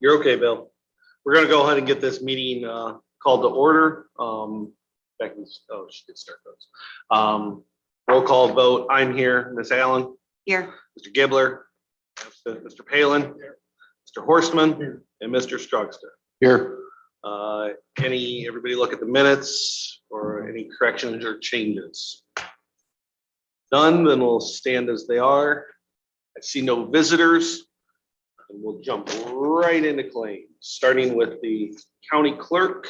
You're okay, Bill. We're gonna go ahead and get this meeting called to order. Becky, oh, she did start those. Roll call vote. I'm here. Miss Allen. Here. Mr. Gibbler. Mr. Palin. Mr. Horstman. And Mr. Strugster. Here. Everybody look at the minutes or any corrections or changes? None, then we'll stand as they are. I see no visitors. And we'll jump right into claims, starting with the county clerk.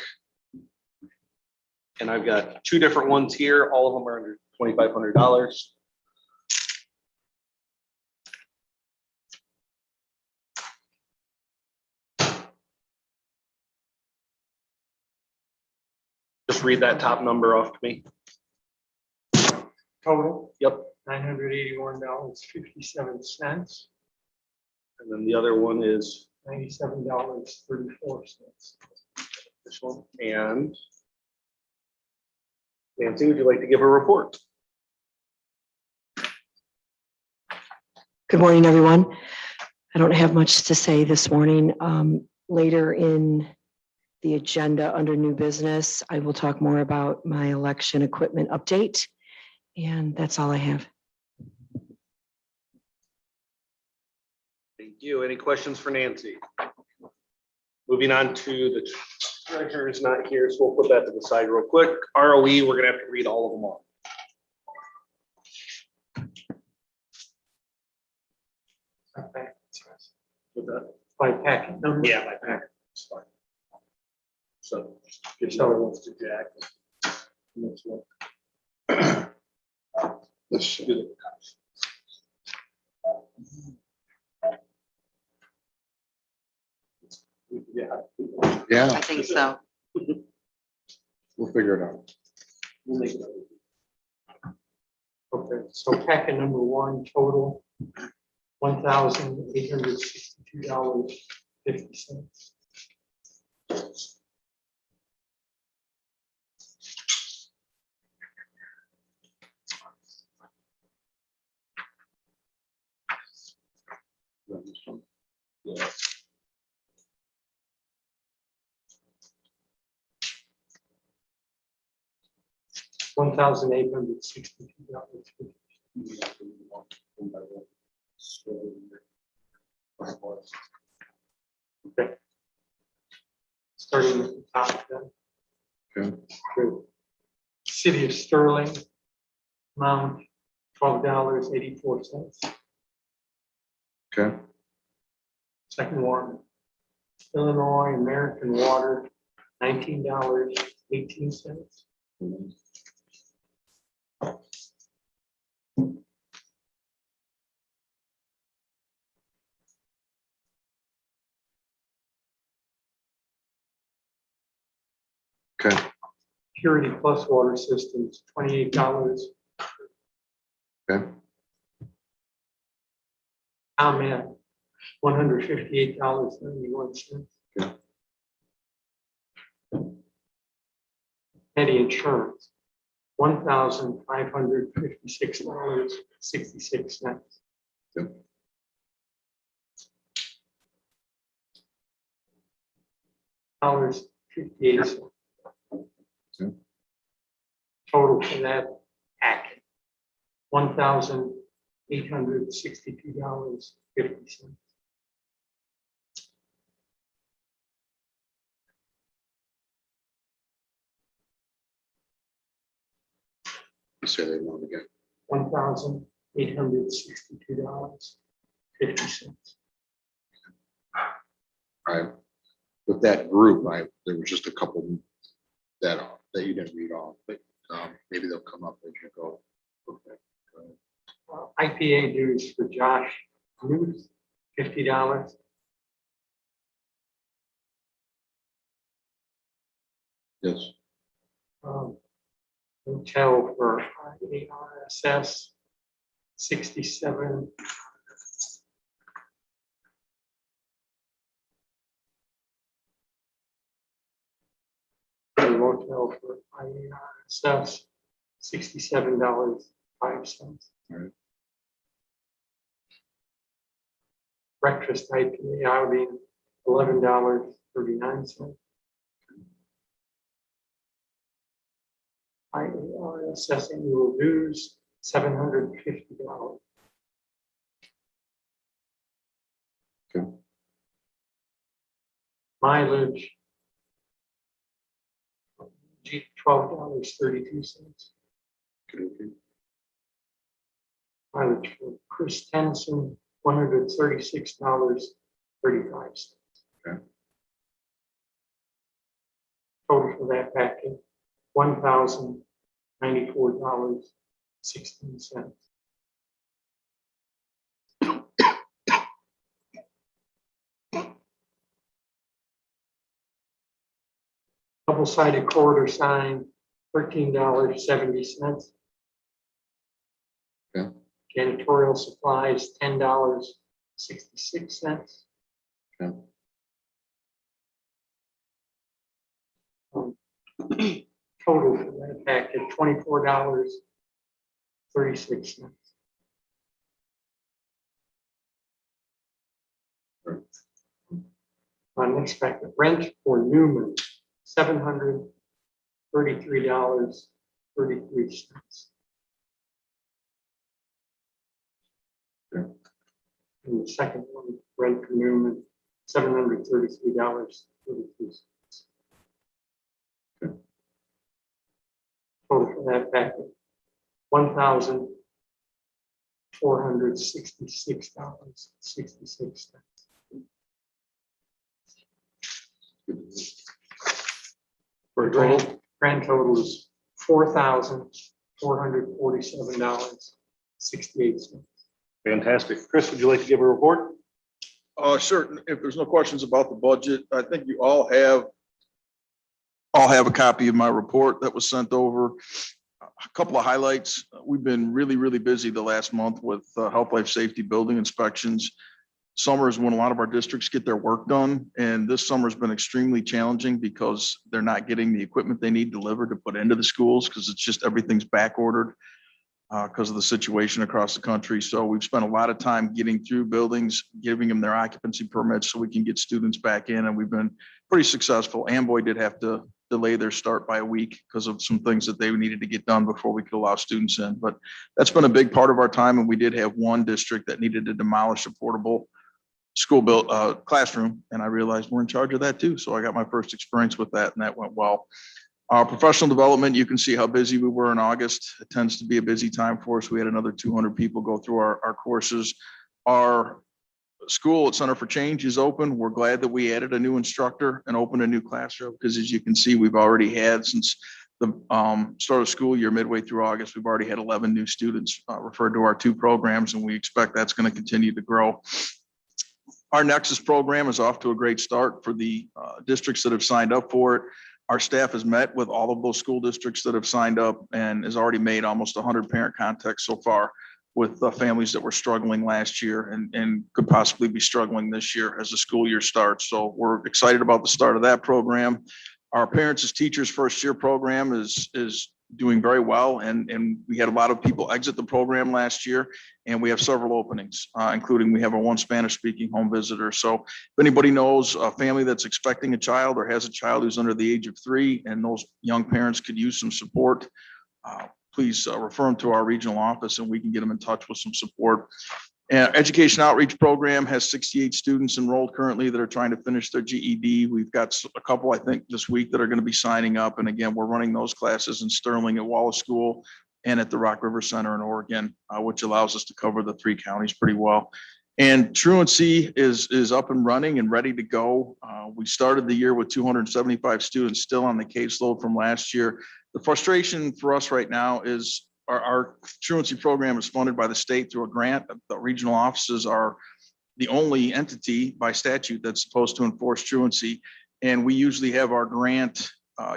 And I've got two different ones here. All of them are under $2,500. Just read that top number off to me. Total, Yep. $981.57, And then the other one is $97.34. this one. And Nancy, would you like to give a report? Good morning, everyone. I don't have much to say this morning. Later in the agenda under new business, I will talk more about my election equipment update. And that's all I have. Thank you. Any questions for Nancy? Moving on to the treasurer is not here, so we'll put that to the side real quick. ROE, we're gonna have to read all of them off. With that? By packet number. Yeah, my packet. It's fine. So if someone wants to jack. Let's look. Let's Do the- Yeah, I think so. we'll figure it out. We'll make it. Okay, so packet number one, total, $1,862.50. Yeah. $1,862.50. Okay. Starting at the top then. Okay. Good. City of Sterling, amount $12.84. Okay. Second one, Illinois American Water, $19.18. Okay. Purity Plus Water Systems, $28. Okay. ComEd, $158.91. Okay. Petty Insurance, $1,556.66. Yep. $58. Okay. Total for that packet, $1,862.50. Say they want again. $1,862.50. All right. With that group, there was just a couple that you didn't read off, but maybe they'll come up as you go. Okay. Go ahead. IPA dues for Josh Newt, $50. Yes. Hotel for ARSS, $67. Motel for IARSS, $67.05. Right. Breakfast IPA outing, $11.39. IARSS annual dues, $750. Okay. Mileage, $12.32. Okay. Mileage for Chris Tennyson, $136.35. Okay. Total for that package, $1,094.16. Double-sided corridor sign, $13.70. Okay. Janitorial supplies, $10.66. Okay. Total for that package, $24.36. Next packet, rent for Newman, $733.33. Okay. And the second one, rent for Newman, $733.33. Okay. Total for that packet, $1,466.66. For a total, Grand total is $4,447.68. fantastic. Chris, would you like to give a report? Sure. If there's no questions about the budget, I think you all have a copy of my report that was sent over. A couple of highlights. We've been really, really busy the last month with health, life, safety, building inspections. Summer is when a lot of our districts get their work done. And this summer has been extremely challenging because they're not getting the equipment they need delivered to put into the schools because it's just everything's back ordered because of the situation across the country. So we've spent a lot of time getting through buildings, giving them their occupancy permits so we can get students back in. And we've been pretty successful. Amboy did have to delay their start by a week because of some things that they needed to get done before we could allow students in. But that's been a big part of our time. And we did have one district that needed to demolish a portable school built classroom. And I realized we're in charge of that too. So I got my first experience with that and that went well. Professional development, you can see how busy we were in August. It tends to be a busy time for us. We had another 200 people go through our courses. Our school at Center for Change is open. We're glad that we added a new instructor and opened a new classroom because as you can see, we've already had since the start of school year, midway through August, we've already had 11 new students referred to our two programs, and we expect that's going to continue to grow. Our Nexus program is off to a great start for the districts that have signed up for it. Our staff has met with all of those school districts that have signed up and has already made almost 100 parent contacts so far with families that were struggling last year and could possibly be struggling this year as the school year starts. So we're excited about the start of that program. Our Parents as Teachers First Year program is doing very well. And we had a lot of people exit the program last year, and we have several openings, including we have a one Spanish speaking home visitor. So if anybody knows a family that's expecting a child or has a child who's under the age of 3 and those young parents could use some support, please refer them to our regional office and we can get them in touch with some support. Education Outreach Program has 68 students enrolled currently that are trying to finish their GED. We've got a couple, I think, this week that are going to be signing up. And again, we're running those classes in Sterling at Wallace School and at the Rock River Center in Oregon, which allows us to cover the 3 counties pretty well. And truancy is up and running and ready to go. We started the year with 275 students still on the caseload from last year. The frustration for us right now is our truancy program is funded by the state through a grant. The regional offices are the only entity by statute that's supposed to enforce truancy. And we usually have our grant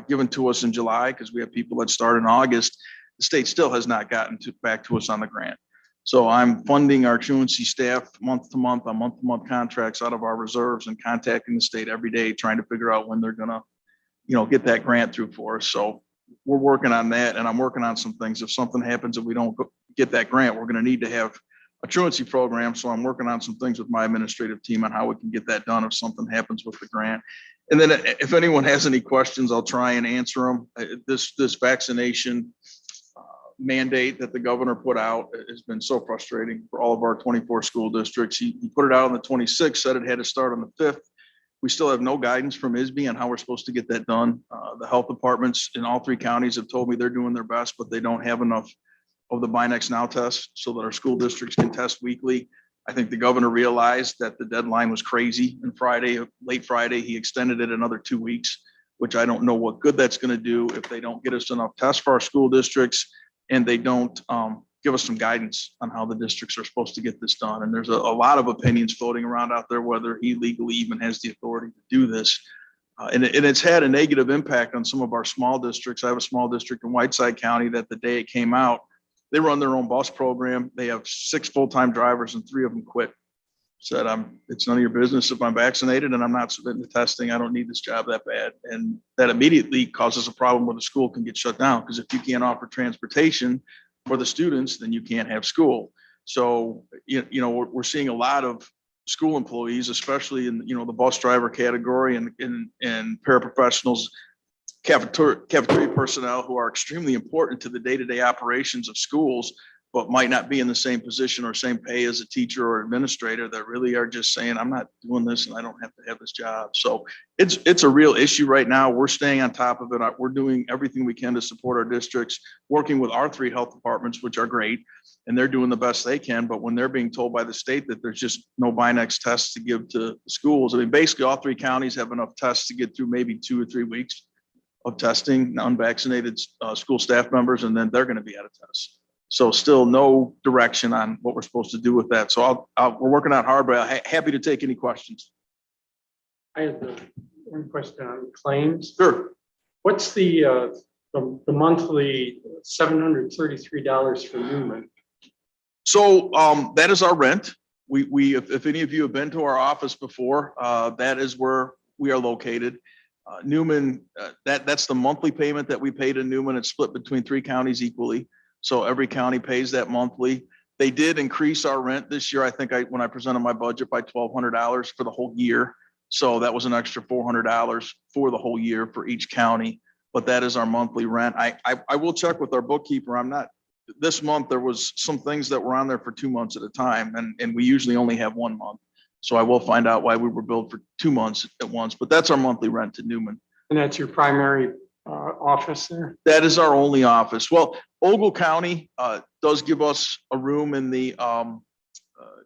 given to us in July because we have people that start in August. The state still has not gotten back to us on the grant. So I'm funding our truancy staff month to month on month-to-month contracts out of our reserves and contacting the state every day, trying to figure out when they're gonna, get that grant through for us. So we're working on that, and I'm working on some things. If something happens and we don't get that grant, we're going to need to have a truancy program. So I'm working on some things with my administrative team on how we can get that done if something happens with the grant. And then if anyone has any questions, I'll try and answer them. This vaccination mandate that the governor put out has been so frustrating for all of our 24 school districts. He put it out on the 26th, said it had to start on the 5th. We still have no guidance from ISB on how we're supposed to get that done. The health departments in all 3 counties have told me they're doing their best, but they don't have enough of the Binex Now tests so that our school districts can test weekly. I think the governor realized that the deadline was crazy, and late Friday, he extended it another 2 weeks, which I don't know what good that's going to do if they don't get us enough tests for our school districts and they don't give us some guidance on how the districts are supposed to get this done. And there's a lot of opinions floating around out there whether he legally even has the authority to do this. And it's had a negative impact on some of our small districts. I have a small district in Whiteside County that the day it came out, they run their own bus program. They have 6 full-time drivers and 3 of them quit. Said, it's none of your business if I'm vaccinated and I'm not submitting the testing. I don't need this job that bad. And that immediately causes a problem where the school can get shut down, because if you can't offer transportation for the students, then you can't have school. So, we're seeing a lot of school employees, especially in, the bus driver category and paraprofessionals, cafeteria personnel, who are extremely important to the day-to-day operations of schools, but might not be in the same position or same pay as a teacher or administrator, that really are just saying, I'm not doing this and I don't have to have this job. So it's a real issue right now. We're staying on top of it. We're doing everything we can to support our districts, working with our 3 health departments, which are great, and they're doing the best they can. But when they're being told by the state that there's just no Binex tests to give to the schools, I mean, basically all 3 counties have enough tests to get through maybe 2 or 3 weeks of testing unvaccinated school staff members, and then they're going to be out of tests. So still no direction on what we're supposed to do with that. So we're working out hard, but I'm happy to take any questions. I have one question on claims. Sure. What's the monthly $733 for Newman? So that is our rent. If any of you have been to our office before, that is where we are located. Newman, that's the monthly payment that we pay to Newman. It's split between 3 counties equally. So every county pays that monthly. They did increase our rent this year. I think when I presented my budget, by $1,200 for the whole year. So that was an extra $400 for the whole year for each county. But that is our monthly rent. I will check with our bookkeeper. This month, there was some things that were on there for 2 months at a time. And we usually only have 1 month. So I will find out why we were billed for 2 months at once. But that's our monthly rent to Newman. And that's your primary office there? That is our only office. Well, Ogle County does give us a room in the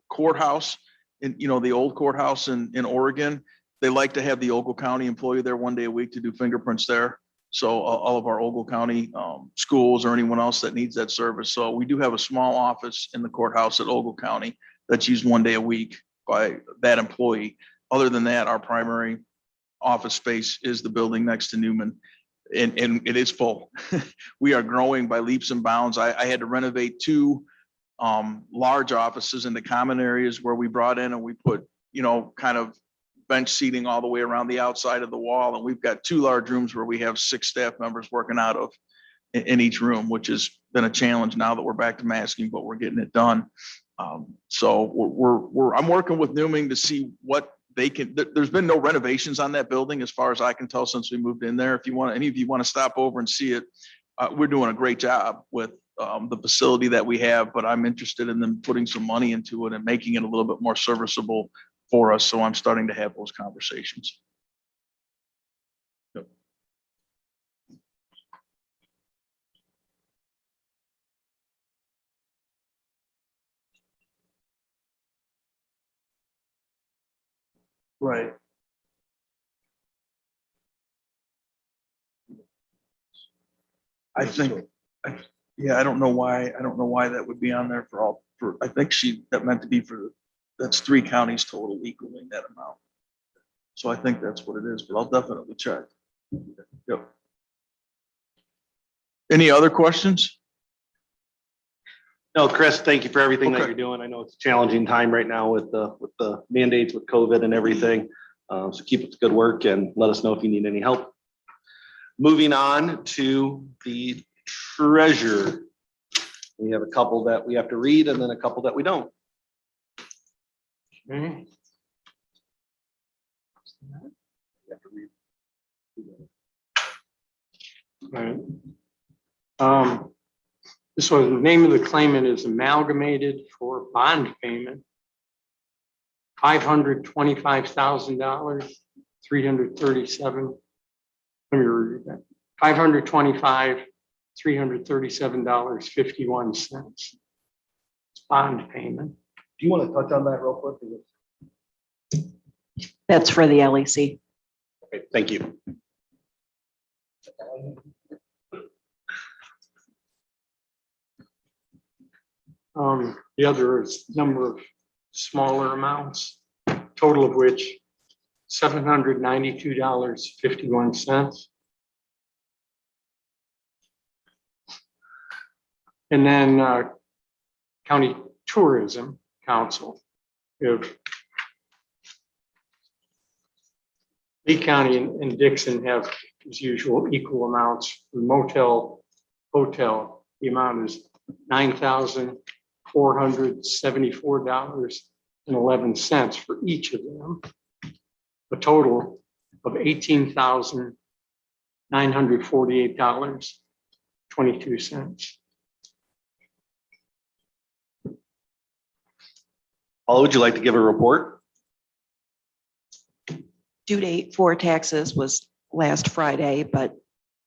courthouse, in the old courthouse in Oregon. They like to have the Ogle County employee there 1 day a week to do fingerprints there. So all of our Ogle County schools or anyone else that needs that service. So we do have a small office in the courthouse at Ogle County that's used 1 day a week by that employee. Other than that, our primary office space is the building next to Newman. And it is full. We are growing by leaps and bounds. I had to renovate 2 large offices in the common areas where we brought in and we put, kind of bench seating all the way around the outside of the wall. And we've got 2 large rooms where we have 6 staff members working out of in each room, which has been a challenge now that we're back to masking, but we're getting it done. So I'm working with Newman to see what they can. There's been no renovations on that building as far as I can tell since we moved in there. If any of you want to stop over and see it, we're doing a great job with the facility that we have, but I'm interested in them putting some money into it and making it a little bit more serviceable for us. So I'm starting to have those conversations. Yep. Right. I think, I don't know why that would be on there I think that meant to be that's 3 counties total equaling that amount. So I think that's what it is, but I'll definitely check. Yep. Any other questions? No, Chris, thank you for everything that Okay. you're doing. I know it's a challenging time right now with the mandates with COVID and everything. So keep up the good work and let us know if you need any help. Moving on to the treasurer. We have a couple that we have to read and then a couple that we don't. Okay. Right. This was, the name of the claimant is amalgamated for bond payment. $525,000, 337. Let me read that. $525,337.51. Bond payment. Do you want to touch on that real quick? That's for the LEC. Okay, thank you. The other is number of smaller amounts, total of which $792.51. And then County Tourism Council. We have Lee County and Dixon have, as usual, equal amounts. For motel, hotel, the amount is $9,474.11 for each of them. A total of $18,948.22. Paula, would you like to give a report? Due date for taxes was last Friday, but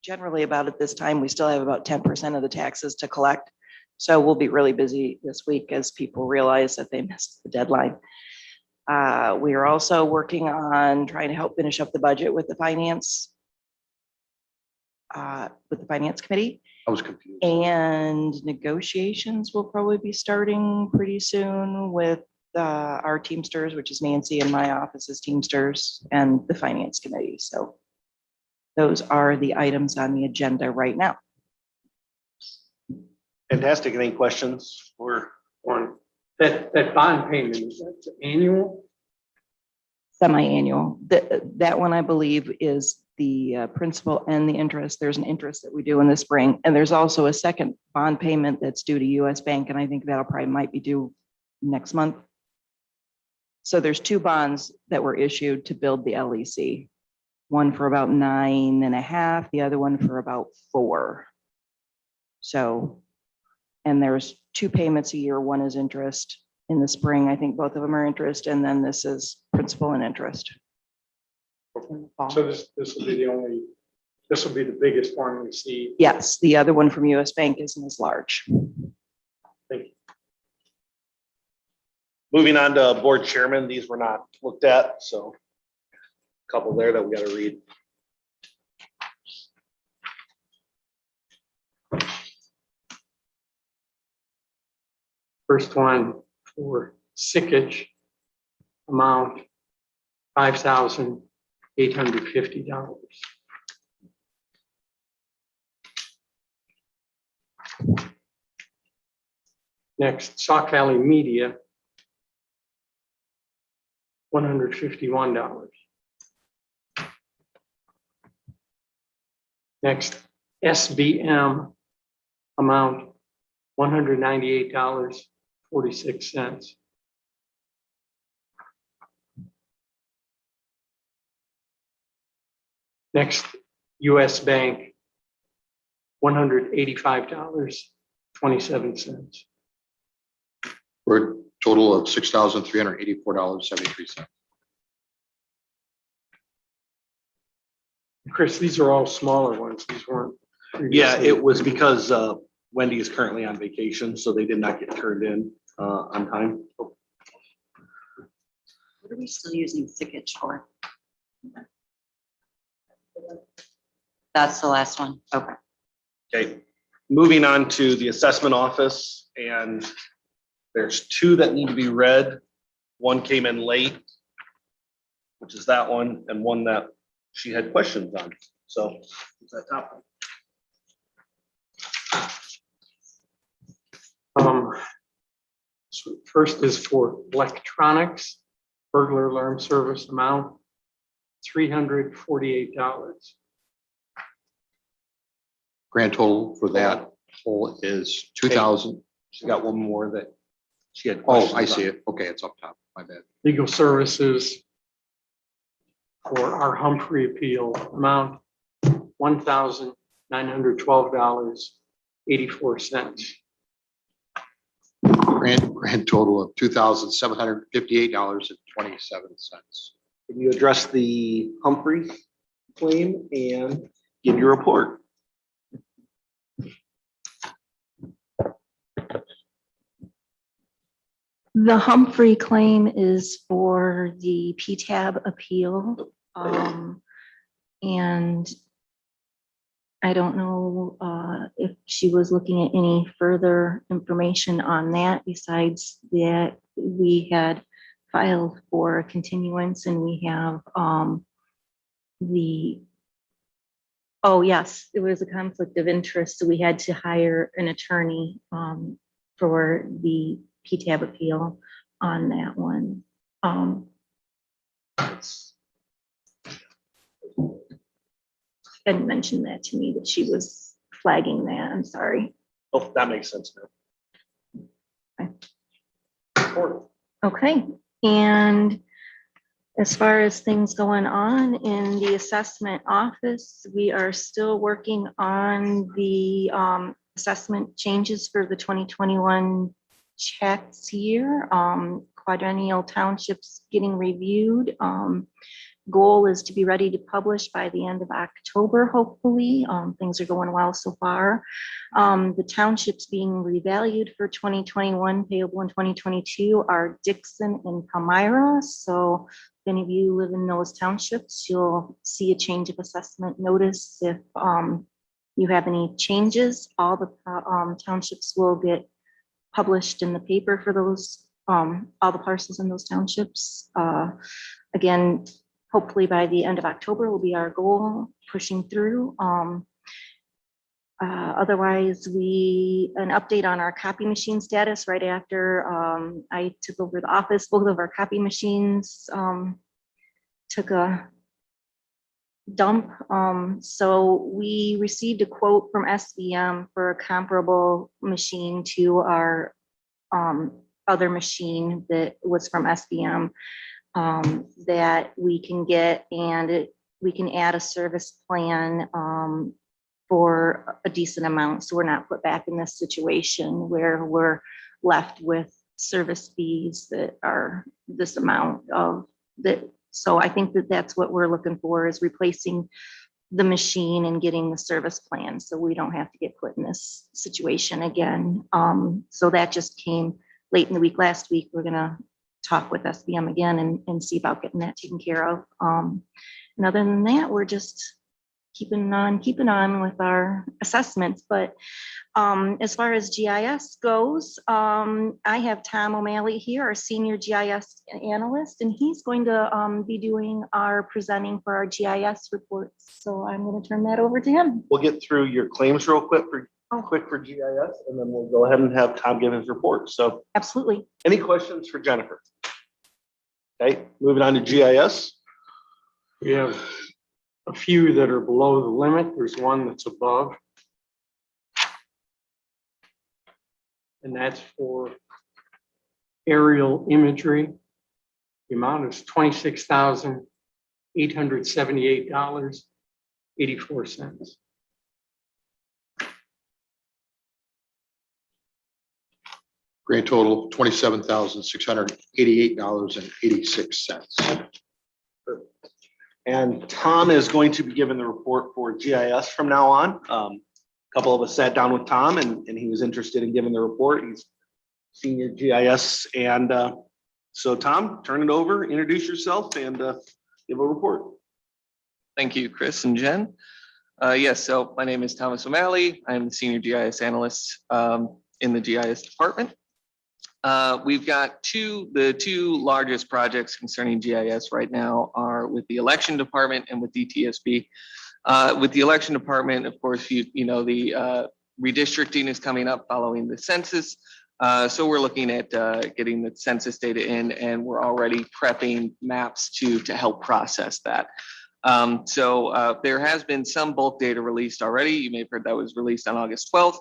generally about at this time, we still have about 10% of the taxes to collect. So we'll be really busy this week as people realize that they missed the deadline. We are also working on trying to help finish up the budget with the finance committee. I was confused. And negotiations will probably be starting pretty soon with our Teamsters, which is Nancy and my office's Teamsters, and the finance committee. So those are the items on the agenda right now. Fantastic. Any questions for? One, that bond payment, is that annual? Semi-annual. That one, I believe, is the principal and the interest. There's an interest that we do in the spring. And there's also a second bond payment that's due to US Bank. And I think that'll probably might be due next month. So there's two bonds that were issued to build the LEC. One for about 9.5, the other one for about 4. So, and there's 2 payments a year. One is interest in the spring. I think both of them are interest. And then this is principal and interest. So this will be this will be the biggest one we see. Yes, the other one from US Bank isn't as large. Thank you. Moving on to board chairman, these were not looked at, so a couple there that we got to read. First one for sickage amount $5,850. Next, Sauk Valley Media, $151. Next, SBM amount $198.46. Next, US Bank, $185.27. For a total of $6,384.73. Chris, these are all smaller ones. These weren't. Yeah, previously. it was because Wendy is currently on vacation, so they did not get turned in on time. What are we still using sickage for? That's the last one. Okay. Okay, moving on to the assessment office, and there's 2 that need to be read. One came in late, which is that one, and one that she had questions on. So is that top one? So first is for electronics, burglar alarm service amount, $348. Grand total for that whole is 2,000. She got one more that she had Oh, questions I see on. it. Okay, it's up top. my bad. legal services for our Humphrey appeal amount $1,912.84. Grand total of $2,758.27. Can you address the Humphrey claim and give your report? The Humphrey claim is for the PTAB appeal. And I don't know if she was looking at any further information on that besides that we had filed for a continuance and we have oh yes, it was a conflict of interest. So we had to hire an attorney for the PTAB appeal on that one. Hadn't mentioned that to me that she was flagging that. I'm sorry. Oh, that makes sense now. Okay, and as far as things going on in the assessment office, we are still working on the assessment changes for the 2021 checks year. Quadrennial townships getting reviewed. Goal is to be ready to publish by the end of October, hopefully. Things are going well so far. The townships being revalued for 2021, payable in 2022 are Dixon and Palmyra. So if any of you live in those townships, you'll see a change of assessment notice. If you have any changes, all the townships will get published in the paper for those, all the parcels in those townships. Again, hopefully by the end of October will be our goal, pushing through. Otherwise, an update on our copy machine status right after I took over the office. Both of our copy machines took a dump. So we received a quote from SVM for a comparable machine to our other machine that was from SVM. That we can get, and we can add a service plan for a decent amount. So we're not put back in this situation where we're left with service fees that are this amount of that. So I think that that's what we're looking for, is replacing the machine and getting the service plan so we don't have to get put in this situation again. So that just came late in the week last week. We're gonna talk with SBM again and see about getting that taken care of. And other than that, we're just keeping on with our assessments. But as far as GIS goes, I have Tom O'Malley here, our senior GIS analyst, and he's going to be doing our presenting for our GIS reports. So I'm going to turn that over to him. We'll get through your claims real quick for GIS, and then we'll go ahead and have Tom give his report. So Absolutely. any questions for Jennifer? Okay, moving on to GIS. We have a few that are below the limit. There's one that's above. And that's for aerial imagery. The amount is $26,878.84. Grand total $27,688.86. And Tom is going to be giving the report for GIS from now on. A couple of us sat down with Tom and he was interested in giving the report. He's senior GIS. And so Tom, turn it over, introduce yourself and give a report. Thank you, Chris and Jen. Yes, so my name is Thomas O'Malley. I'm the senior GIS analyst in the GIS department. We've got the two largest projects concerning GIS right now are with the election department and with DTSB. With the election department, of course, you know, the redistricting is coming up following the census. So we're looking at getting the census data in, and we're already prepping maps to help process that. So there has been some bulk data released already. You may have heard that was released on August 12th.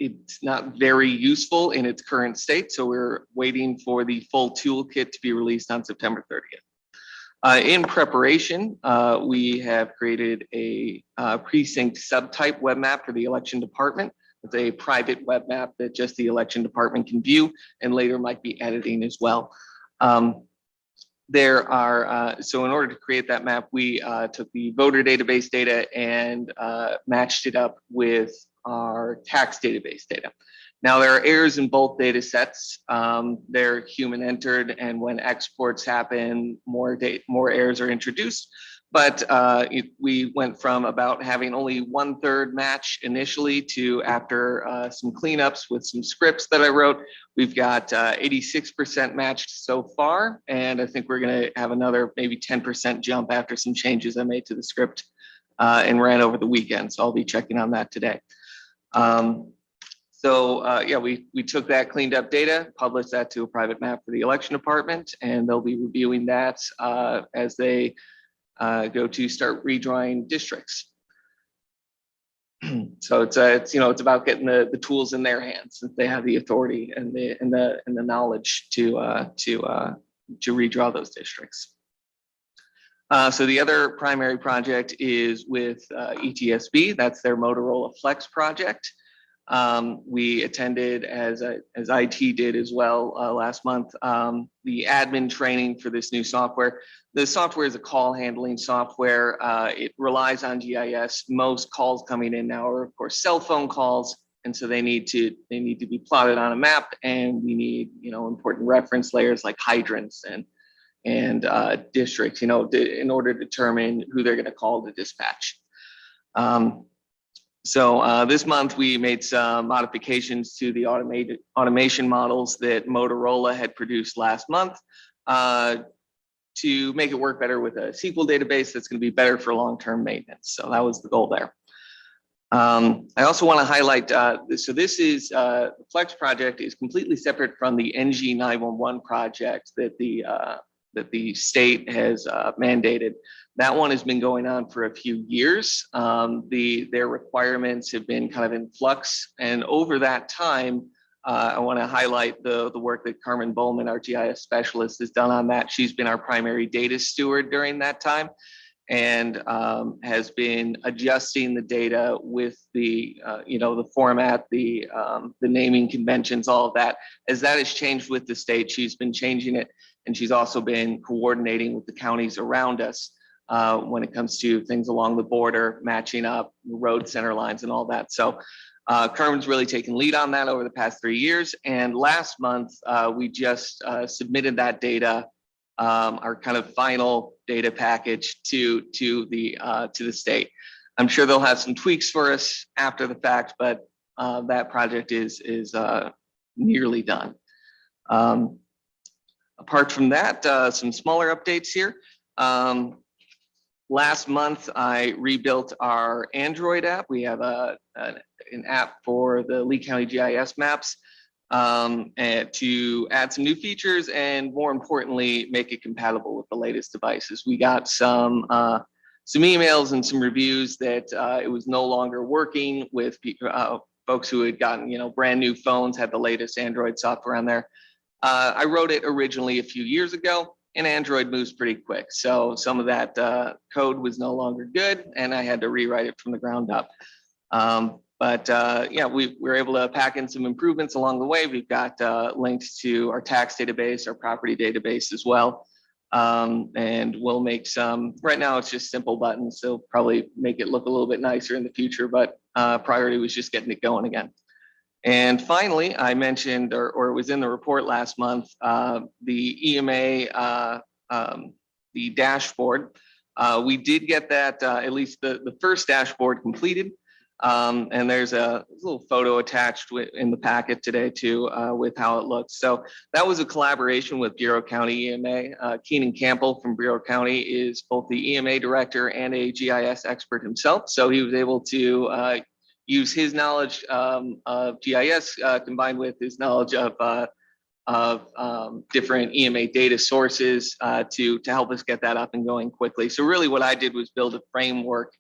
it's not very useful in its current state. So we're waiting for the full toolkit to be released on September 30th. In preparation, we have created a precinct subtype web map for the election department. It's a private web map that just the election department can view and later might be editing as well. There are, so in order to create that map, we took the voter database data and matched it up with our tax database data. Now there are errors in both data sets. They're human entered, and when exports happen, more errors are introduced. But we went from about having only 1/3 match initially to, after some cleanups with some scripts that I wrote, we've got 86% matched so far. And I think we're going to have another maybe 10% jump after some changes I made to the script and ran over the weekend. So I'll be checking on that today. Yeah, we took that cleaned up data, published that to a private map for the election department, and they'll be reviewing that as they go to start redrawing districts. So it's about getting the tools in their hands, since they have the authority and the knowledge to redraw those districts. So the other primary project is with ETSB. That's their Motorola Flex project. We attended, as IT did as well last month, the admin training for this new software. The software is a call handling software. It relies on GIS. Most calls coming in now are, of course, cell phone calls, and so they need to be plotted on a map, and we need important reference layers like hydrants and districts, in order to determine who they're going to call to dispatch. So this month we made some modifications to the automation models that Motorola had produced last month to make it work better with a SQL database that's going to be better for long-term maintenance. So that was the goal there. I also want to highlight, so this is, the Flex project is completely separate from the NG 911 project that the state has mandated. That one has been going on for a few years. Their requirements have been kind of in flux. And over that time, I want to highlight the work that Carmen Bowman, our GIS specialist, has done on that. She's been our primary data steward during that time, and has been adjusting the data with the format, the naming conventions, all of that. As that has changed with the state, she's been changing it, and she's also been coordinating with the counties around us when it comes to things along the border, matching up road center lines and all that. So Carmen's really taken lead on that over the past 3 years. And last month, we just submitted that data, our kind of final data package to the state. I'm sure they'll have some tweaks for us after the fact, but that project is nearly done. Apart from that, some smaller updates here. Last month, I rebuilt our Android app. We have an app for the Lee County GIS maps, and to add some new features and, more importantly, make it compatible with the latest devices. We got some emails and some reviews that it was no longer working with folks who had gotten brand new phones, had the latest Android software on there. I wrote it originally a few years ago, and Android moves pretty quick. So some of that code was no longer good, and I had to rewrite it from the ground up. Yeah, we were able to pack in some improvements along the way. We've got links to our tax database, our property database as well. And we'll make some, right now it's just simple buttons. So probably make it look a little bit nicer in the future, but priority was just getting it going again. And finally, I mentioned, or it was in the report last month, the EMA, the dashboard. We did get that, at least the first dashboard completed. And there's a little photo attached in the packet today too, with how it looks. So that was a collaboration with Bureau County EMA. Keenan Campbell from Bureau County is both the EMA director and a GIS expert himself. So he was able to use his knowledge of GIS combined with his knowledge of different EMA data sources to help us get that up and going quickly. So really what I did was build a framework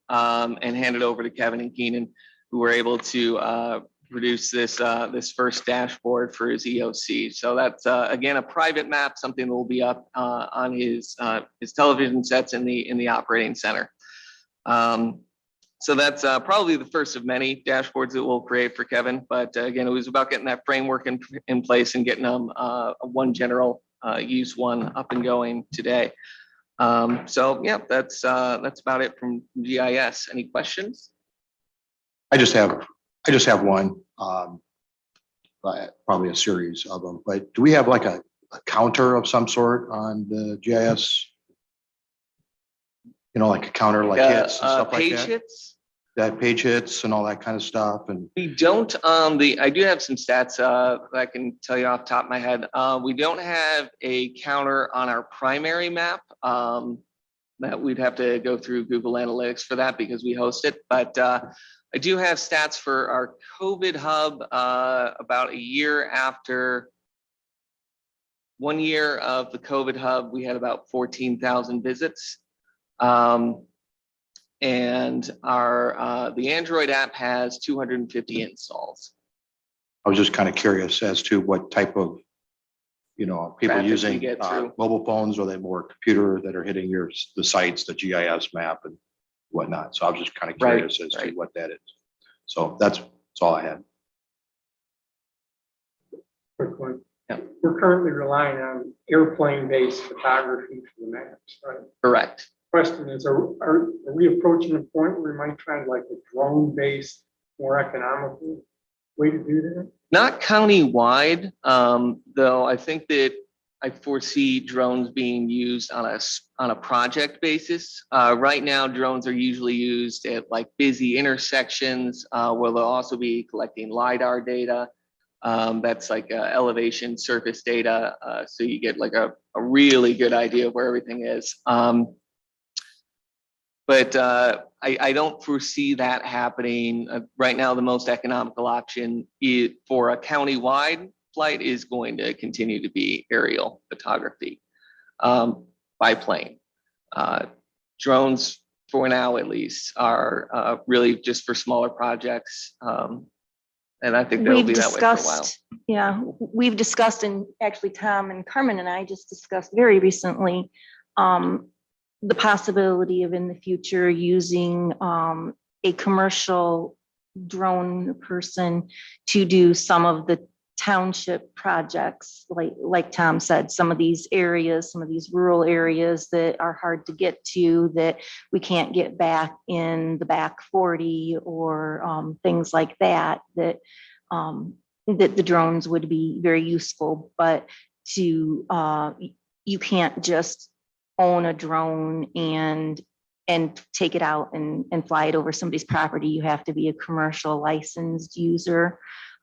and hand it over to Kevin and Keenan, who were able to produce this first dashboard for his EOC. So that's again a private map, something that will be up on his television sets in the operating center. So that's probably the first of many dashboards that we'll create for Kevin. But again, it was about getting that framework in place and getting them one general use one up and going today. So yeah, that's about it from GIS. Any questions? I just have one, probably a series of them, but do we have like a counter of some sort on the GIS? You know, like a counter, like hits and stuff like Page that? hits? That page hits and all that kind of stuff and, We don't, I do have some stats that I can tell you off the top of my head. We don't have a counter on our primary map. That we'd have to go through Google Analytics for that because we host it. But I do have stats for our COVID hub about a year after 1 year of the COVID hub, we had about 14,000 visits. And our the Android app has 250 installs. I was just kind of curious as to what type of, you know, people Traffic we using get through. mobile phones, or they more computer that are hitting the sites, the GIS map and whatnot. So I was just kind of Right, curious as to right. what that is. So that's all I had. Quick one. Yeah. We're currently relying on airplane-based photography for the maps, right? Correct. Question is, are we approaching a point where we might try like a drone-based, more economical way to do that? Not county-wide, though I think that I foresee drones being used on a project basis. Right now, drones are usually used at like busy intersections where they'll also be collecting LiDAR data. That's like elevation surface data. So you get like a really good idea of where everything is. But I don't foresee that happening. Right now, the most economical option for a county-wide flight is going to continue to be aerial photography by plane. Drones, for now at least, are really just for smaller projects. And I think they'll We've be that way for a while. discussed, yeah, we've discussed, and actually Tom and Carmen and I just discussed very recently, the possibility of in the future using a commercial drone person to do some of the township projects, like Tom said, some of these areas, some of these rural areas that are hard to get to, that we can't get back in the back 40 or things like that, that the drones would be very useful. But to you can't just own a drone and take it out and fly it over somebody's property. You have to be a commercial licensed user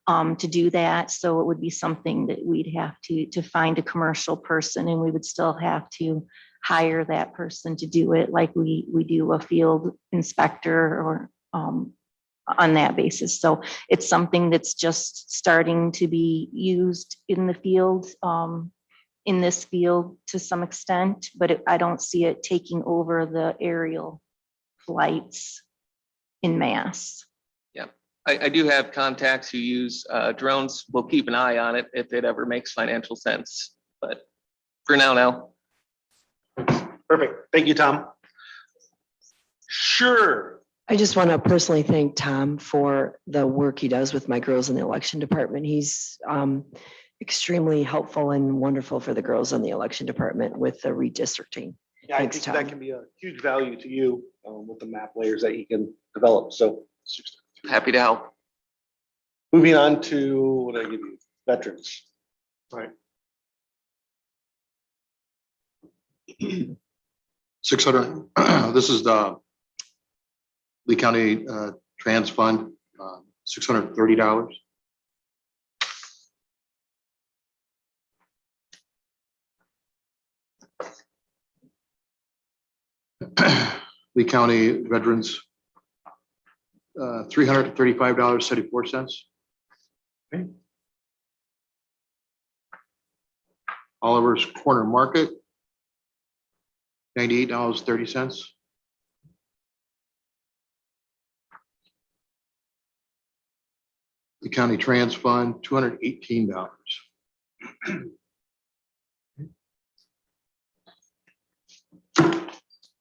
to do that. So it would be something that we'd have to find a commercial person, and we would still have to hire that person to do it, like we do a field inspector or on that basis. So it's something that's just starting to be used in the field, in this field to some extent, but I don't see it taking over the aerial flights in mass. Yeah, I do have contacts who use drones. We'll keep an eye on it if it ever makes financial sense. But for now. Perfect. Thank you, Tom. Sure. I just want to personally thank Tom for the work he does with my girls in the election department. He's extremely helpful and wonderful for the girls in the election department with the redistricting. Yeah, I Thanks, think Tom. that can be a huge value to you with the map layers that you can develop. So Happy to help. moving on to what did I give you? Veterans. Right. 600, this is the Lee County Trans Fund, $630. Lee County Veterans, $335.74. Okay. Oliver's Corner Market, $98.30. The county trans fund, $218.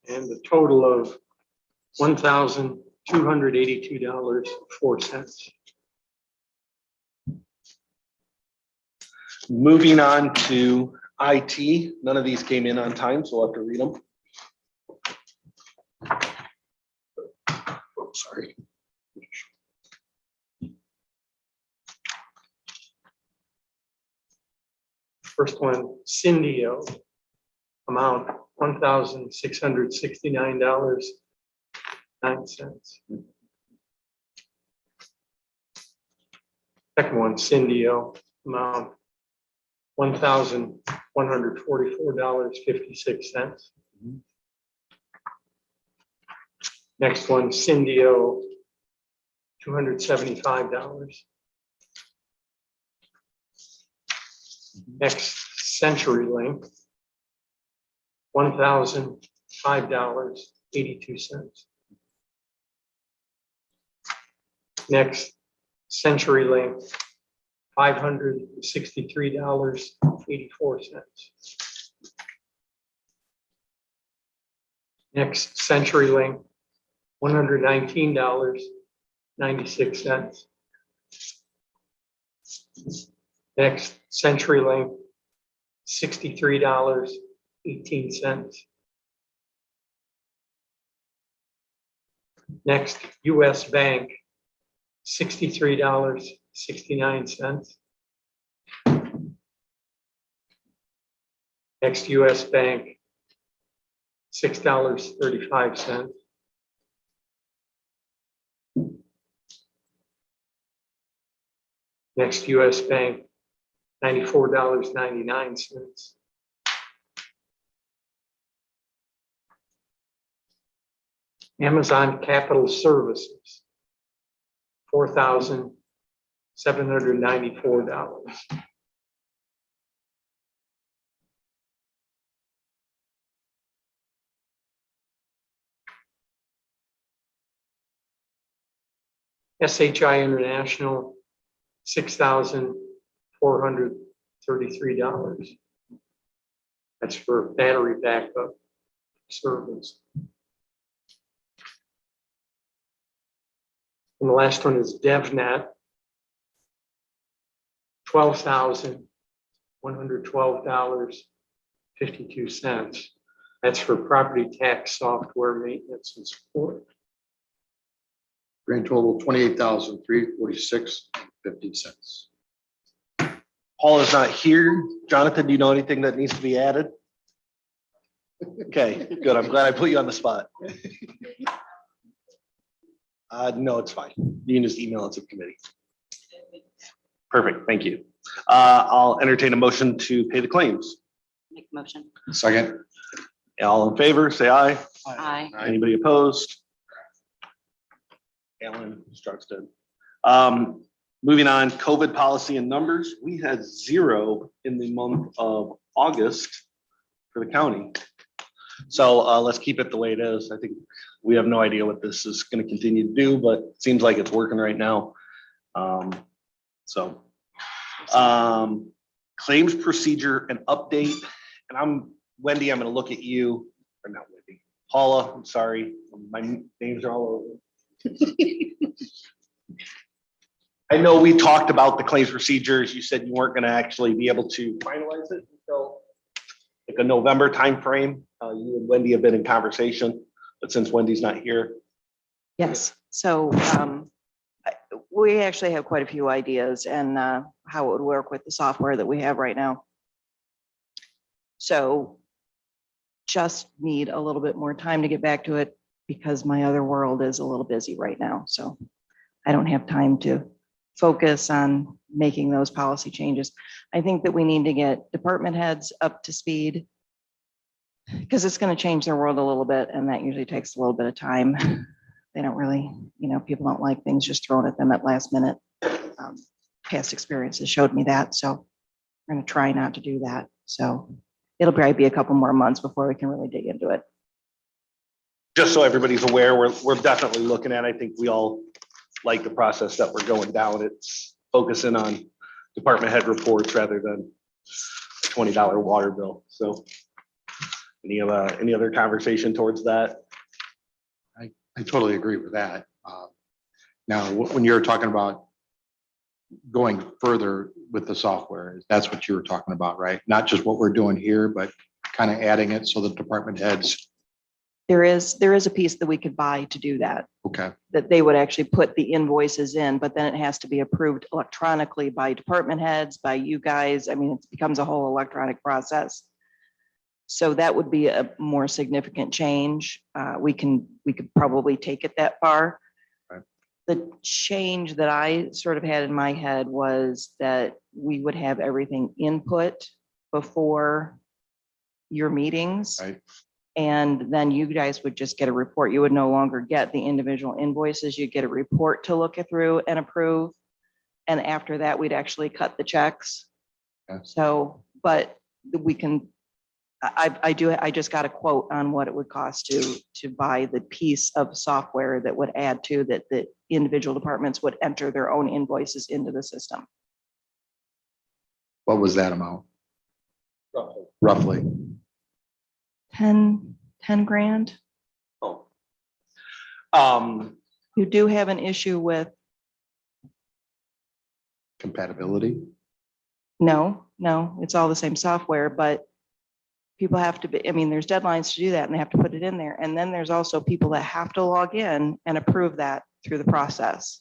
And the total of $1,282.04. Moving on to IT, none of these came in on time, so we'll have to read them. Oh, sorry. First one, Cindy-O, amount $1,669.09. Second one, Cindy-O, amount $1,144.56. Next one, Cindy-O, $275. Next, CenturyLink, $1,005.82. Next, CenturyLink, $563.84. Next, CenturyLink, $119.96. Next, CenturyLink, $63.18. Next, US Bank, $63.69. Next, US Bank, $6.35. Next, US Bank, $94.99. Amazon Capital Services, $4,794. SHI International, $6,433. That's for battery backup service. And the last one is DevNet, $12,112.52. That's for property tax software maintenance and support. Grand total, $28,346.50. Paul is not here. Jonathan, do you know anything that needs to be added? Okay, good. I'm glad I put you on the spot. No, it's fine. You can just email it to the committee. Perfect, thank you. I'll entertain a motion to pay the claims. Make a motion. Second. All in favor, say aye. Aye. Anybody opposed? Alan Struxton. Moving on, COVID policy and numbers. We had 0 in the month of August for the county. So let's keep it the way it is. I think we have no idea what this is going to continue to do, but it seems like it's working right now. Claims procedure and update. And Wendy, I'm going to look at you, or not Wendy, Paula, I'm sorry. My names are all over. I know we talked about the claims procedures. You said you weren't going to actually be able to finalize it until like a November timeframe. You and Wendy have been in conversation, but since Wendy's not here. Yes, so we actually have quite a few ideas and how it would work with the software that we have right now. So just need a little bit more time to get back to it because my other world is a little busy right now. So I don't have time to focus on making those policy changes. I think that we need to get department heads up to speed because it's going to change their world a little bit, and that usually takes a little bit of time. They don't really, people don't like things just thrown at them at last minute. Past experiences showed me that, so I'm going to try not to do that. So it'll probably be a couple more months before we can really dig into it. Just so everybody's aware, we're definitely looking at, I think we all like the process that we're going down. It's focus in on department head reports rather than a $20 water bill. So any other conversation towards that? I totally agree with that. Now, when you're talking about going further with the software, that's what you were talking about, right? Not just what we're doing here, but kind of adding it so the department heads, There is a piece that we could buy to do that, okay, that they would actually put the invoices in, but then it has to be approved electronically by department heads, by you guys. I mean, it becomes a whole electronic process. So that would be a more significant change. We could probably take it that far. Right. The change that I sort of had in my head was that we would have everything input before your meetings. right? And then you guys would just get a report. You would no longer get the individual invoices. You'd get a report to look it through and approve. And after that, we'd actually cut the checks. Okay. So, but we can, I just got a quote on what it would cost to buy the piece of software that would add to that, the individual departments would enter their own invoices into the system. What was that amount? Roughly. 10 grand. Oh. You do have an issue with, Compatibility? no, it's all the same software, but people have to be, I mean, there's deadlines to do that and they have to put it in there. And then there's also people that have to log in and approve that through the process.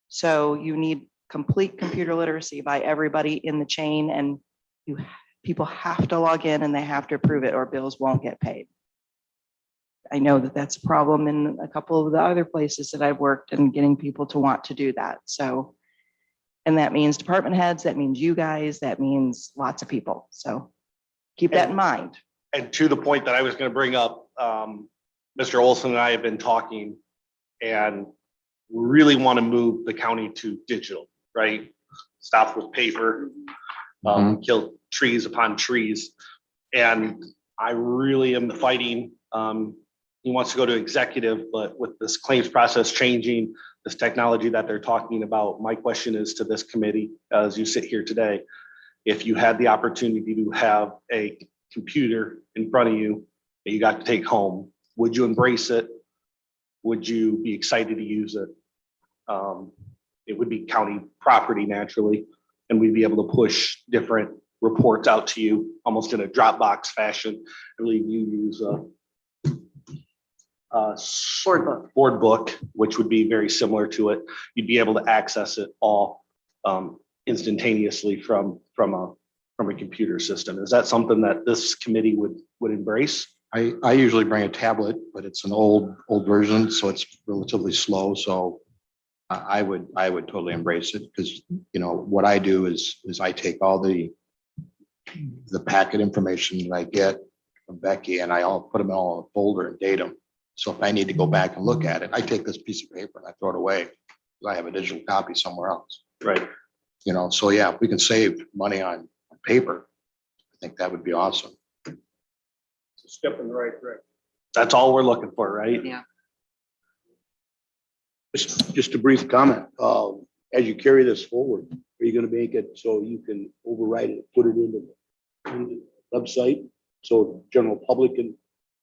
So you need complete computer literacy by everybody in the chain, and people have to log in and they have to approve it or bills won't get paid. I know that that's a problem in a couple of the other places that I've worked, and getting people to want to do that. So, and that means department heads, that means you guys, that means lots of people. So keep that in mind. And to the point that I was going to bring up, Mr. Olson and I have been talking, and we really want to move the county to digital, right? Stop with paper, kill trees upon trees. And I really am fighting. He wants to go to executive, but with this claims process changing, this technology that they're talking about, my question is to this committee, as you sit here today, if you had the opportunity to have a computer in front of you that you got to take home, would you embrace it? Would you be excited to use it? It would be county property naturally, and we'd be able to push different reports out to you almost in a Dropbox fashion. I believe you use a board book, which would be very similar to it. You'd be able to access it all instantaneously from a computer system. Is that something that this committee would embrace? I usually bring a tablet, but it's an old version, so it's relatively slow. So I would totally embrace it, because you know what I do is I take all the packet information that I get from Becky, and I'll put them all in a folder and date them. So if I need to go back and look at it, I take this piece of paper and I throw it away, because I have a digital copy somewhere else. Right. You know, so yeah, if we can save money on paper, I think that would be awesome. It's a step in the right direction. That's all we're looking for, right? Yeah. Just a brief comment. As you carry this forward, are you gonna make it so you can override it, put it into the website so the general public can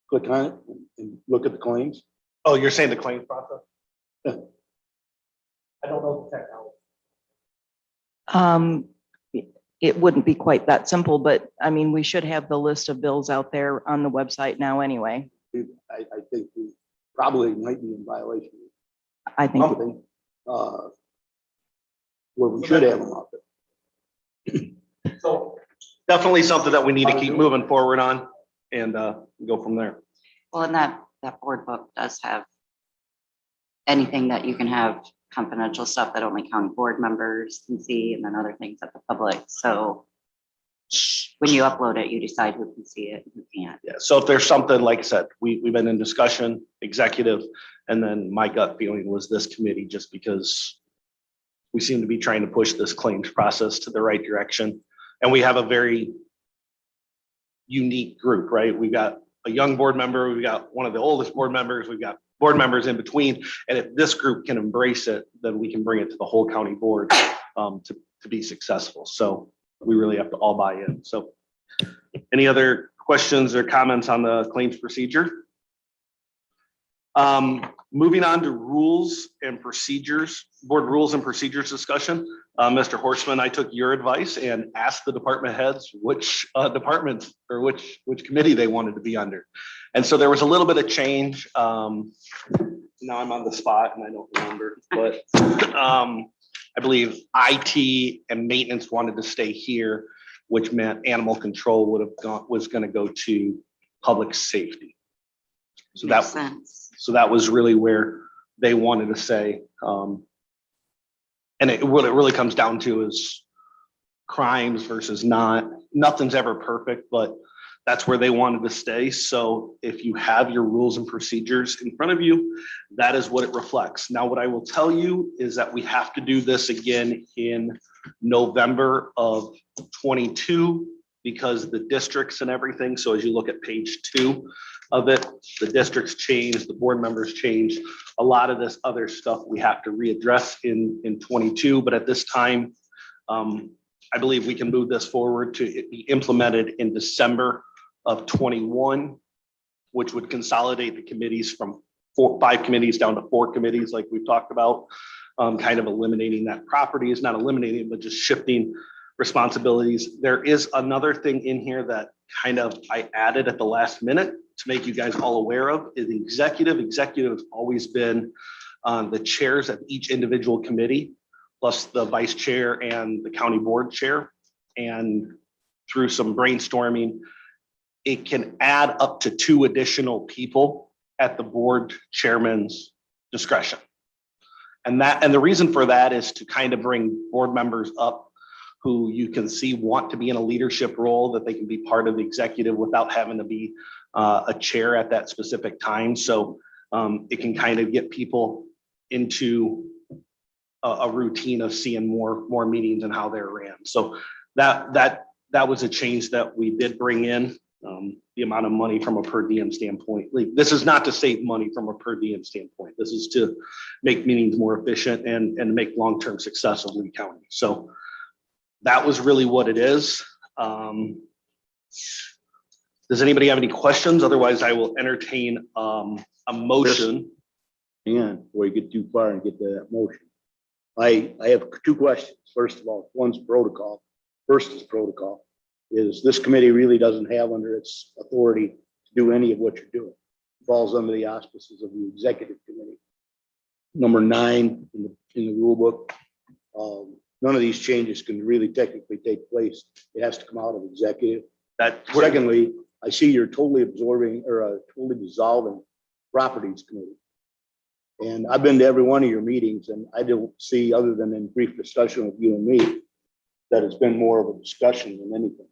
click on it and look at the claims? Oh, you're saying the claims process? Yeah. I don't know the technology. It wouldn't be quite that simple, but I mean, we should have the list of bills out there on the website now anyway. I think we probably might be in violation I of think, something, where we should have them out there. So definitely something that we need to keep moving forward on and go from there. Well, and that board book does have anything that you can have confidential stuff that only county board members can see, and then other things that the public. So when you upload it, you decide who can see it and who can't. Yeah, so if there's something, like I said, we've been in discussion, executive, and then my gut feeling was this committee, just because we seem to be trying to push this claims process to the right direction. And we have a very unique group, right? We've got a young board member, we've got one of the oldest board members, we've got board members in between. And if this group can embrace it, then we can bring it to the whole county board to be successful. So we really have to all buy in. So any other questions or comments on the claims procedure? Moving on to rules and procedures, board rules and procedures discussion. Mr. Horstman, I took your advice and asked the department heads which departments or which committee they wanted to be under. And so there was a little bit of change. Now I'm on the spot and I don't remember, but I believe IT and maintenance wanted to stay here, which meant animal control was going to go to public safety. So Makes sense. So that was really where they wanted to say. And what it really comes down to is crimes versus not. Nothing's ever perfect, but that's where they wanted to stay. So if you have your rules and procedures in front of you, that is what it reflects. Now, what I will tell you is that we have to do this again in November of 22 because the districts and everything. So as you look at page 2 of it, the districts change, the board members change. A lot of this other stuff we have to readdress in 22, but at this time, I believe we can move this forward to it be implemented in December of 21, which would consolidate the committees from 5 committees down to 4 committees like we've talked about, kind of eliminating that property is not eliminating, but just shifting responsibilities. There is another thing in here that kind of I added at the last minute to make you guys all aware of is the executive. Executive has always been the chairs of each individual committee, plus the vice chair and the county board chair. And through some brainstorming, it can add up to 2 additional people at the board chairman's discretion. And the reason for that is to kind of bring board members up who you can see want to be in a leadership role, that they can be part of the executive without having to be a chair at that specific time. So it can kind of get people into a routine of seeing more meetings and how they're ran. So that was a change that we did bring in. The amount of money from a per diem standpoint. Like, this is not to save money from a per diem standpoint. This is to make meetings more efficient and make long-term success of Lee County. So that was really what it is. Does anybody have any questions? Otherwise, I will entertain a motion. Hang on, before you get too far and get to that motion. I have 2 questions. First of all, one's protocol. First is protocol. Is this committee really doesn't have under its authority to do any of what you're doing. It falls under the auspices of the executive committee. Number 9 in the rule book. None of these changes can really technically take place. It has to come out of executive. Secondly, I see you're totally absorbing or totally dissolving properties committee. And I've been to every one of your meetings and I don't see, other than in brief discussion with you and me, that it's been more of a discussion than anything.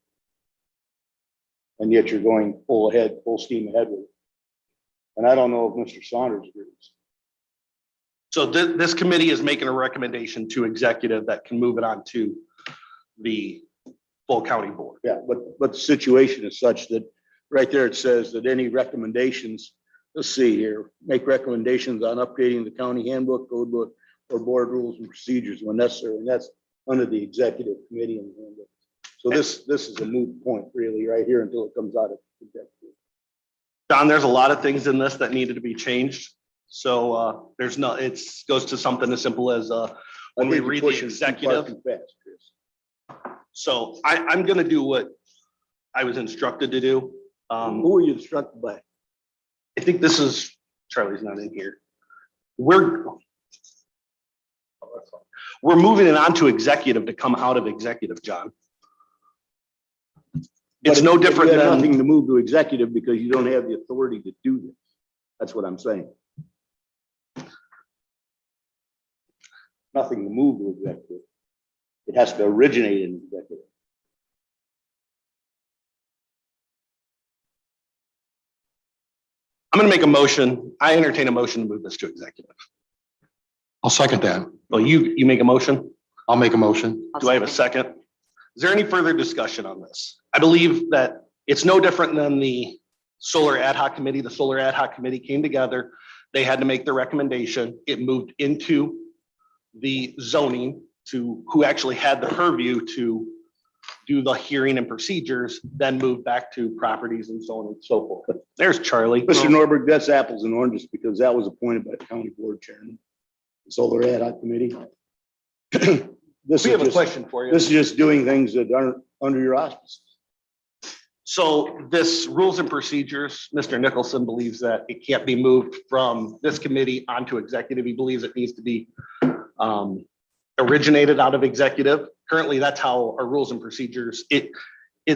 And yet you're going full steam ahead with it. And I don't know if Mr. Saunders agrees. So this committee is making a recommendation to executive that can move it on to the full county board. Yeah, but the situation is such that right there it says that any recommendations, let's see here, make recommendations on updating the county handbook, code book, or board rules and procedures when necessary. And that's under the executive committee and handbook. So this is a moot point really right here until it comes out of executive. Don, there's a lot of things in this that needed to be changed. So there's no, it goes to something as simple as when we read the executive. Too fast, Chris. So I'm going to do what I was instructed to do. Who were you instructed by? I think this is, Charlie's not in here. We're moving it on to executive to come out of executive, John. It's no different You had than. nothing to move to executive because you don't have the authority to do this. That's what I'm saying. Nothing to move to executive. It has to originate in executive. I'm going to make a motion. I entertain a motion to move this to executive. I'll second that. Well, you make a motion. I'll make a motion. Do I have a second? Is there any further discussion on this? I believe that it's no different than the solar ad hoc committee. The solar ad hoc committee came together. They had to make their recommendation. It moved into the zoning to who actually had the purview to do the hearing and procedures, then moved back to properties and so on and so forth. There's Charlie. Mr. Norberg, that's apples and oranges because that was appointed by the county board chairman. Solar ad hoc committee. This We is have a just, question for you. this is just doing things that aren't under your auspices. So this rules and procedures, Mr. Nicholson believes that it can't be moved from this committee onto executive. He believes it needs to be originated out of executive. Currently, that's how our rules and procedures, it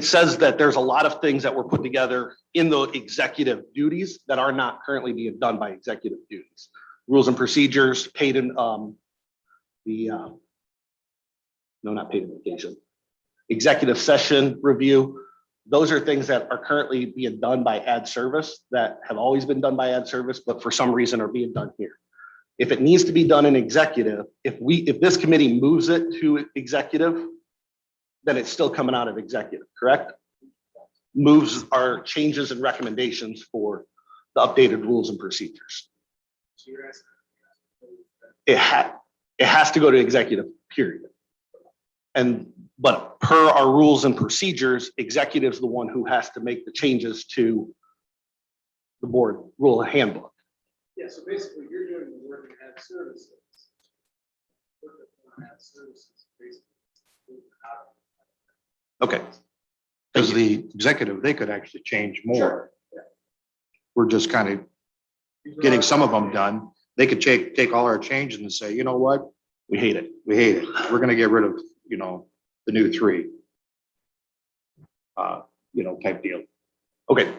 says that there's a lot of things that were put together in the executive duties that are not currently being done by executive duties. Rules and procedures, paid in no, not paid in vacation. Executive session review. Those are things that are currently being done by ad service that have always been done by ad service, but for some reason are being done here. If it needs to be done in executive, if this committee moves it to executive, then it's still coming out of executive, correct? Moves are changes and recommendations for the updated rules and procedures. It has to go to executive, period. But per our rules and procedures, executive's the one who has to make the changes to the board rule handbook. Yeah, so basically you're doing the work and ad services. Ad services, basically. Okay, Because the executive, they could actually change more. We're just kind of getting some of them done. They could take all our changes and say, you know what? we hate it. We hate it. We're gonna get rid of, the new three. Type deal. Okay,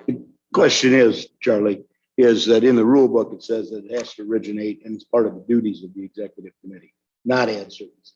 Question is, Charlie, is that in the rule book, it says that it has to originate and it's part of the duties of the executive committee, not ad services.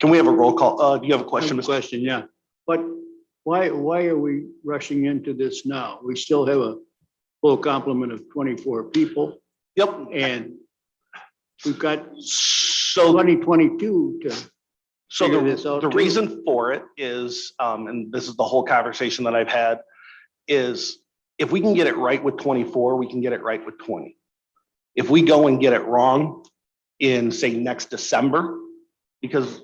can we have a roll call? Do you have a question, Mr. Question, yeah. But why are we rushing into this now? We still have a full complement of 24 people Yep. and we've got So 2022 to So figure this out the too. reason for it is, and this is the whole conversation that I've had, is if we can get it right with 24, we can get it right with 20. If we go and get it wrong in, say, next December, because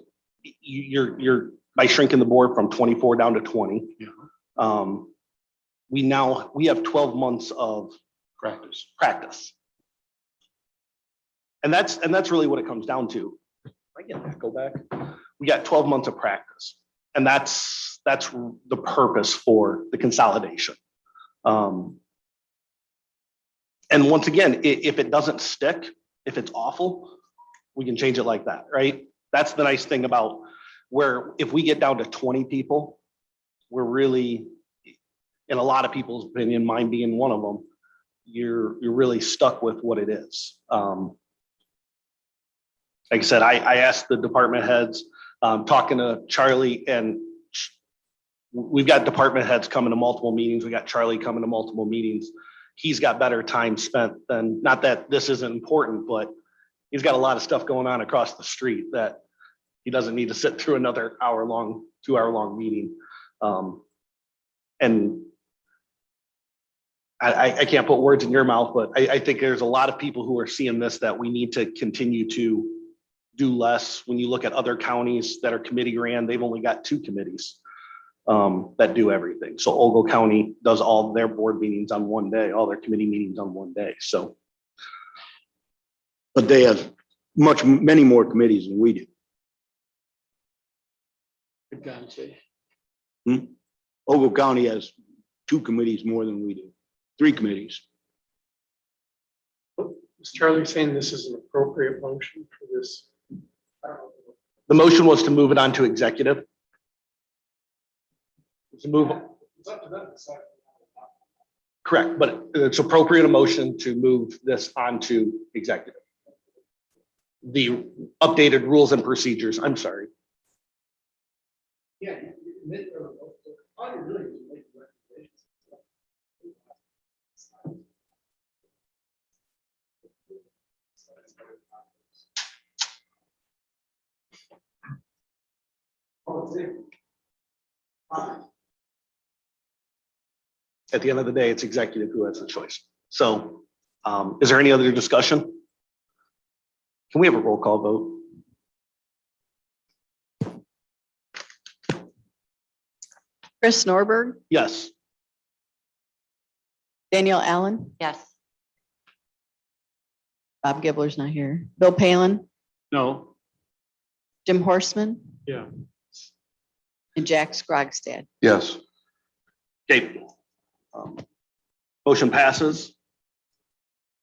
you're by shrinking the board from 24 down to 20. Yeah. We have 12 months of practice. And that's really what it comes down to. Go back. We got 12 months of practice, and that's the purpose for the consolidation. And once again, if it doesn't stick, if it's awful, we can change it like that, right? That's the nice thing about where if we get down to 20 people, we're really, in a lot of people's opinion, mine being one of them, you're really stuck with what it is. Like I said, I asked the department heads, talking to Charlie, and we've got department heads coming to multiple meetings. We got Charlie coming to multiple meetings. He's got better time spent than, not that this isn't important, but he's got a lot of stuff going on across the street that he doesn't need to sit through another 2-hour-long meeting. And I can't put words in your mouth, but I think there's a lot of people who are seeing this, that we need to continue to do less. When you look at other counties that are committee ran, they've only got 2 committees that do everything. So Ogle County does all their board meetings on one day, all their committee meetings on one day. So, But they have many more committees than we do. Good God, say. Ogle County has 2 committees more than we do, 3 committees. Is Charlie saying this is an appropriate motion for this? the motion was to move it on to executive. To move, correct, but it's appropriate a motion to move this on to executive. the updated rules and procedures. I'm sorry. Yeah. All you're doing is making recommendations. At the end of the day, it's executive who has the choice. So is there any other discussion? Can we have a roll call vote? Chris Norberg, Yes. Danielle Allen, Yes. Bob Gibler's not here. Bill Palin, No. Jim Horstman, Yeah. and Jack Scrogstad. Yes. Okay. Motion passes.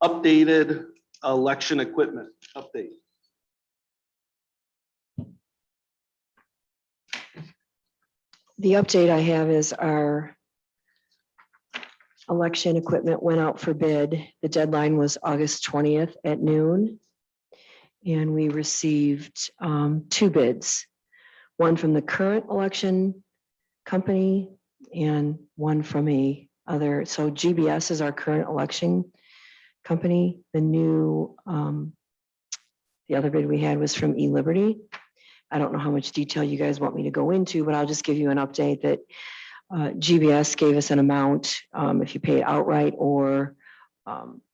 Updated election equipment update. The update I have is our election equipment went out for bid. The deadline was August 20th at noon. And we received two bids, one from the current election company and one from a other. So GBS is our current election company. The new, the other bid we had was from eLiberty. I don't know how much detail you guys want me to go into, but I'll just give you an update that GBS gave us an amount. If you pay it outright or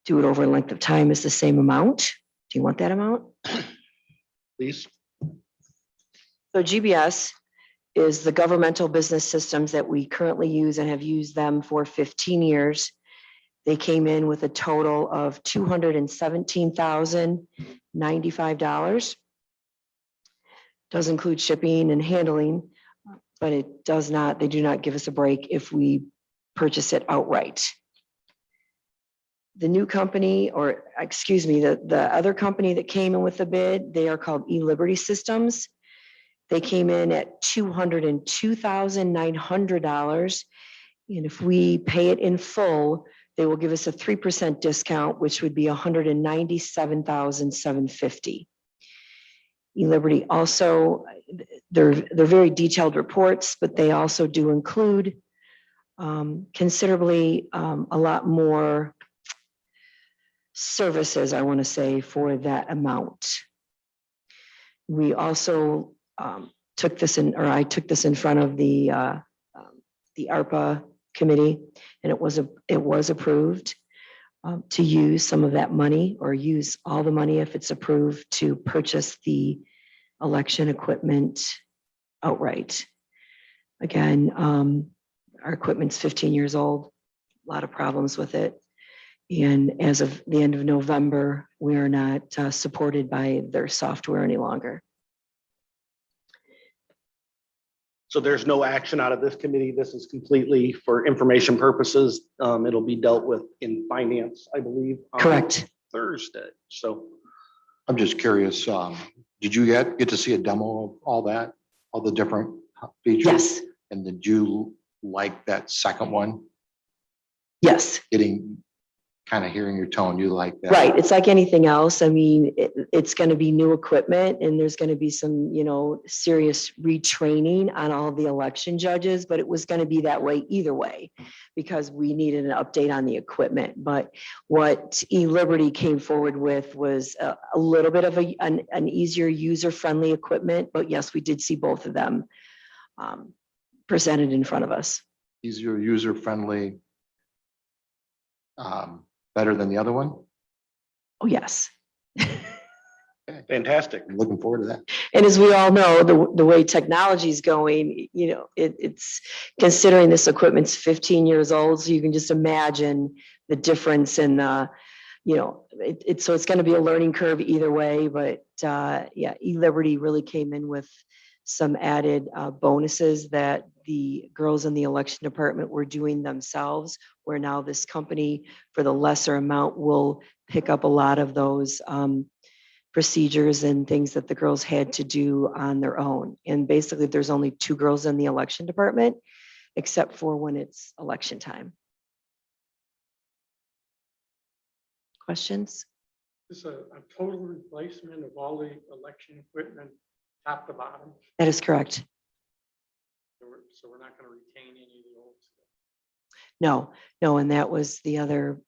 do it over a length of time, is the same amount. Do you want that amount? Please. So GBS is the governmental business systems that we currently use and have used them for 15 years. They came in with a total of $217,095. Does include shipping and handling, but it does not, they do not give us a break if we purchase it outright. The new company, or excuse me, the other company that came in with the bid, they are called eLiberty Systems. They came in at $202,900. And if we pay it in full, they will give us a 3% discount, which would be $197,750. eLiberty also, they're very detailed reports, but they also do include considerably a lot more services, I want to say, for that amount. We also took this in, or I took this in front of the ARPA committee, and it was approved to use some of that money or use all the money if it's approved to purchase the election equipment outright. Again, our equipment's 15 years old, a lot of problems with it. And as of the end of November, we are not supported by their software any longer. So there's no action out of this committee. This is completely for information purposes. It'll be dealt with in finance, I believe. on Correct. Thursday. So I'm just curious, did you get to see a demo of all that, all the different features? Yes, And did you like that second one? yes. Kind of hearing your tone, you like that? Right. It's like anything else. I mean, it's going to be new equipment and there's going to be some, serious retraining on all the election judges, but it was going to be that way either way because we needed an update on the equipment. But what eLiberty came forward with was a little bit of an easier user-friendly equipment. But yes, we did see both of them presented in front of us. Easier, user-friendly, better than the other one? Oh, yes. fantastic. I'm looking forward to that. And as we all know, the way technology is going, it's considering this equipment's 15 years old. So you can just imagine the difference in so it's going to be a learning curve either way. But yeah, eLiberty really came in with some added bonuses that the girls in the election department were doing themselves, where now this company for the lesser amount will pick up a lot of those procedures and things that the girls had to do on their own. And basically there's only 2 girls in the election department, except for when it's election time. Questions? This is a total replacement of all the election equipment, top to bottom. That is correct. So we're not going to retain any of the old stuff. No, and that was the other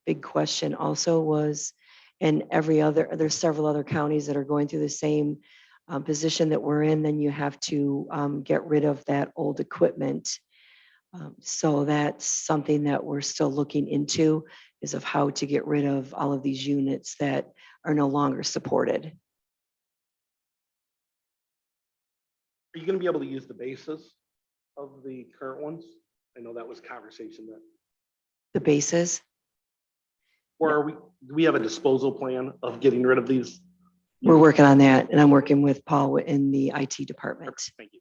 big question also was, and there's several other counties that are going through the same position that we're in, then you have to get rid of that old equipment. So that's something that we're still looking into, is of how to get rid of all of these units that are no longer supported. Are you gonna be able to use the bases of the current ones? I know that was conversation that, The bases, or do we have a disposal plan of getting rid of these? we're working on that, and I'm working with Paul in the IT department. Thank you.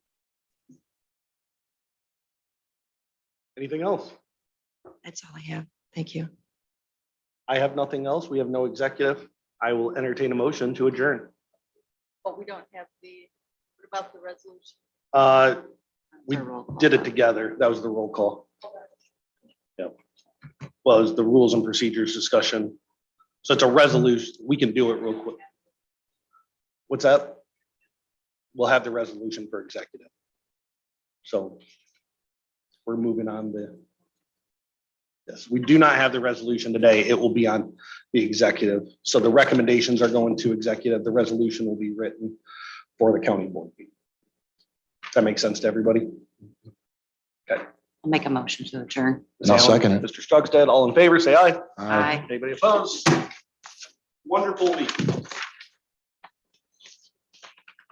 Anything else? That's all I have. Thank you. I have nothing else. We have no executive. I will entertain a motion to adjourn. But we don't have what about the resolution? We Our roll call. did it together. That was the roll call. Yep. Well, it was the rules and procedures discussion. So it's a resolution. We can do it real quick. What's that? We'll have the resolution for executive. So we're moving on yes, we do not have the resolution today. It will be on the executive. So the recommendations are going to executive. The resolution will be written for the county board meeting. That makes sense to everybody? I'll make a motion to adjourn. And I'll second it. Mr. Strugstead, all in favor, say aye. Aye. Anybody opposed? Wonderful week.